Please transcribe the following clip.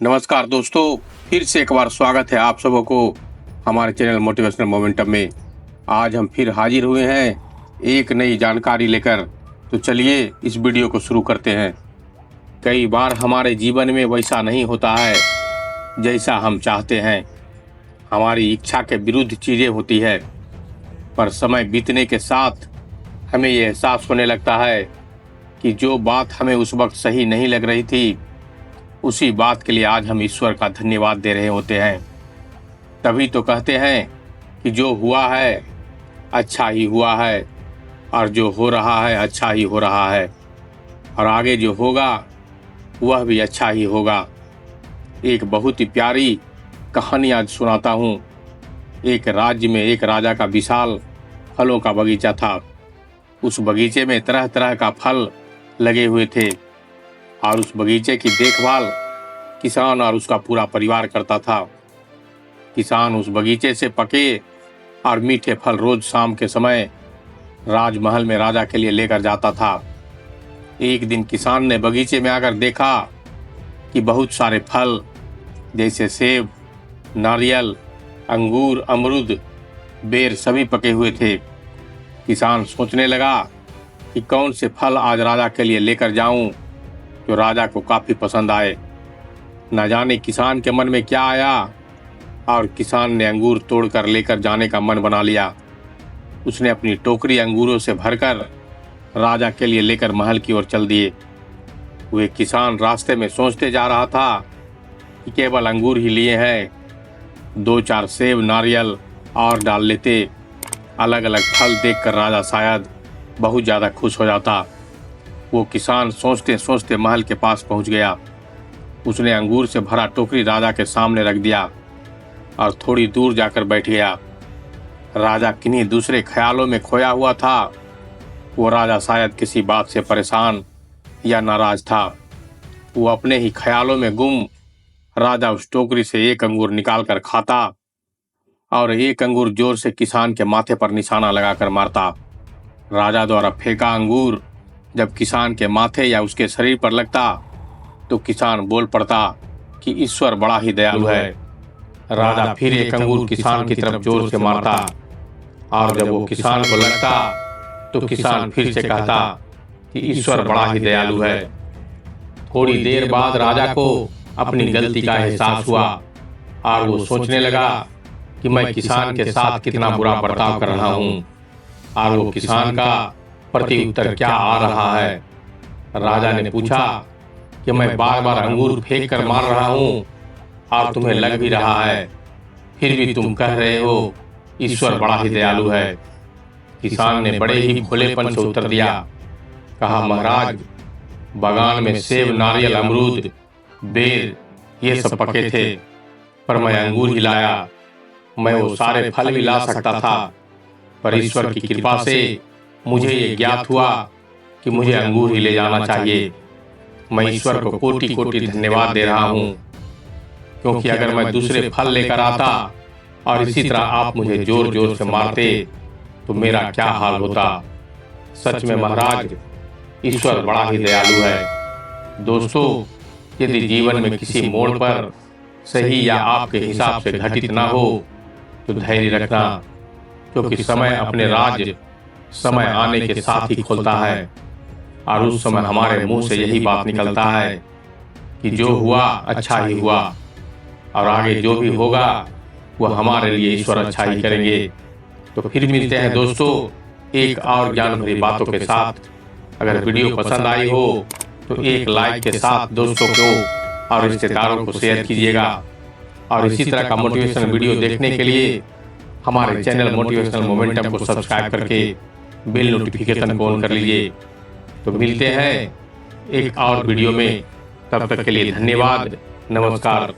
नमस्कार दोस्तों, फिर से एक बार स्वागत है आप सबों को हमारे चैनल मोटिवेशनल मोमेंटम में। आज हम फिर हाजिर हुए हैं एक नई जानकारी लेकर। तो चलिए इस वीडियो को शुरू करते हैं। कई बार हमारे जीवन में वैसा नहीं होता है जैसा हम चाहते हैं। हमारी इच्छा के विरुद्ध चीज़ें होती है, पर समय बीतने के साथ हमें ये एहसास होने लगता है कि जो बात हमें उस वक्त सही नहीं लग रही थी, उसी बात के लिए आज हम ईश्वर का धन्यवाद दे रहे होते हैं। तभी तो कहते हैं कि जो हुआ है अच्छा ही हुआ है, और जो हो रहा है अच्छा ही हो रहा है, और आगे जो होगा वह भी अच्छा ही होगा। एक बहुत ही प्यारी कहानी आज सुनाता हूँ। एक राज्य में एक राजा का विशाल फलों का बगीचा था। उस बगीचे में तरह तरह का फल लगे हुए थे, और उस बगीचे की देखभाल किसान और उसका पूरा परिवार करता था। किसान उस बगीचे से पके और मीठे फल रोज शाम के समय राजमहल में राजा के लिए लेकर जाता था। एक दिन किसान ने बगीचे में आकर देखा कि बहुत सारे फल जैसे सेब, नारियल, अंगूर, अमरूद, बेर सभी पके हुए थे। किसान सोचने लगा कि कौन से फल आज राजा के लिए लेकर जाऊं जो राजा को काफ़ी पसंद आए। न जाने किसान के मन में क्या आया, और किसान ने अंगूर तोड़कर लेकर जाने का मन बना लिया। उसने अपनी टोकरी अंगूरों से भरकर राजा के लिए लेकर महल की ओर चल दिए। वे किसान रास्ते में सोचते जा रहा था कि केवल अंगूर ही लिए हैं, 2-4 सेब, नारियल और डाल लेते। अलग अलग फल देखकर राजा शायद बहुत ज़्यादा खुश हो जाता। वो किसान सोचते सोचते महल के पास पहुंच गया। उसने अंगूर से भरा टोकरी राजा के सामने रख दिया और थोड़ी दूर जाकर बैठ गया। राजा किन्हीं दूसरे ख्यालों में खोया हुआ था। वो राजा शायद किसी बात से परेशान या नाराज था। वो अपने ही ख्यालों में गुम। राजा उस टोकरी से एक अंगूर निकाल कर खाता और एक अंगूर जोर से किसान के माथे पर निशाना लगाकर मारता। राजा द्वारा फेंका अंगूर जब किसान के माथे या उसके शरीर पर लगता तो किसान बोल पड़ता कि ईश्वर बड़ा ही दयालु है। राजा फिर एक अंगूर किसान की तरफ जोर से मारता, और जब वो किसान को लगता तो किसान फिर से कहता कि ईश्वर बड़ा ही दयालु है। थोड़ी देर बाद राजा को अपनी गलती का एहसास हुआ, और वो सोचने लगा कि मैं किसान के साथ कितना बुरा बर्ताव कर रहा हूँ, और वो किसान का प्रति उत्तर क्या आ रहा है। राजा ने पूछा कि मैं बार बार अंगूर फेंक कर मार रहा हूँ और तुम्हें लग भी रहा है, फिर भी तुम कह रहे हो ईश्वर बड़ा ही दयालु है। किसान ने बड़े ही भोलेपन से उत्तर दिया, कहा, महाराज, बागान में सेब, नारियल, अमरूद, बेर ये सब पके थे, पर मैं अंगूर ही लाया। मैं वो सारे फल भी ला सकता था, पर ईश्वर की कृपा से मुझे ये ज्ञात हुआ कि मुझे अंगूर ही ले जाना चाहिए। मैं ईश्वर को कोटि कोटि धन्यवाद दे रहा हूँ, क्योंकि अगर मैं दूसरे फल लेकर आता और इसी तरह आप मुझे जोर जोर से मारते तो मेरा क्या हाल होता। सच में महाराज, ईश्वर बड़ा ही दयालु है। दोस्तों, यदि जीवन में किसी मोड़ पर सही या आपके हिसाब से घटित ना हो तो धैर्य रखना, क्योंकि समय अपने राज समय आने के साथ ही खोलता है, और उस समय हमारे मुंह से यही बात निकलता है कि जो हुआ अच्छा ही हुआ, और आगे जो भी होगा वह हमारे लिए ईश्वर अच्छा ही करेंगे। तो फिर मिलते हैं दोस्तों एक और ज्ञान भरी बातों के साथ। अगर वीडियो पसंद आई हो तो एक लाइक के साथ दोस्तों को और रिश्तेदारों को शेयर कीजिएगा, और इसी तरह का मोटिवेशनल वीडियो देखने के लिए हमारे चैनल मोटिवेशनल मोमेंटम को सब्सक्राइब करके बेल नोटिफिकेशन को ऑन कर लीजिए। तो मिलते हैं एक और वीडियो में, तब तक के लिए धन्यवाद। नमस्कार।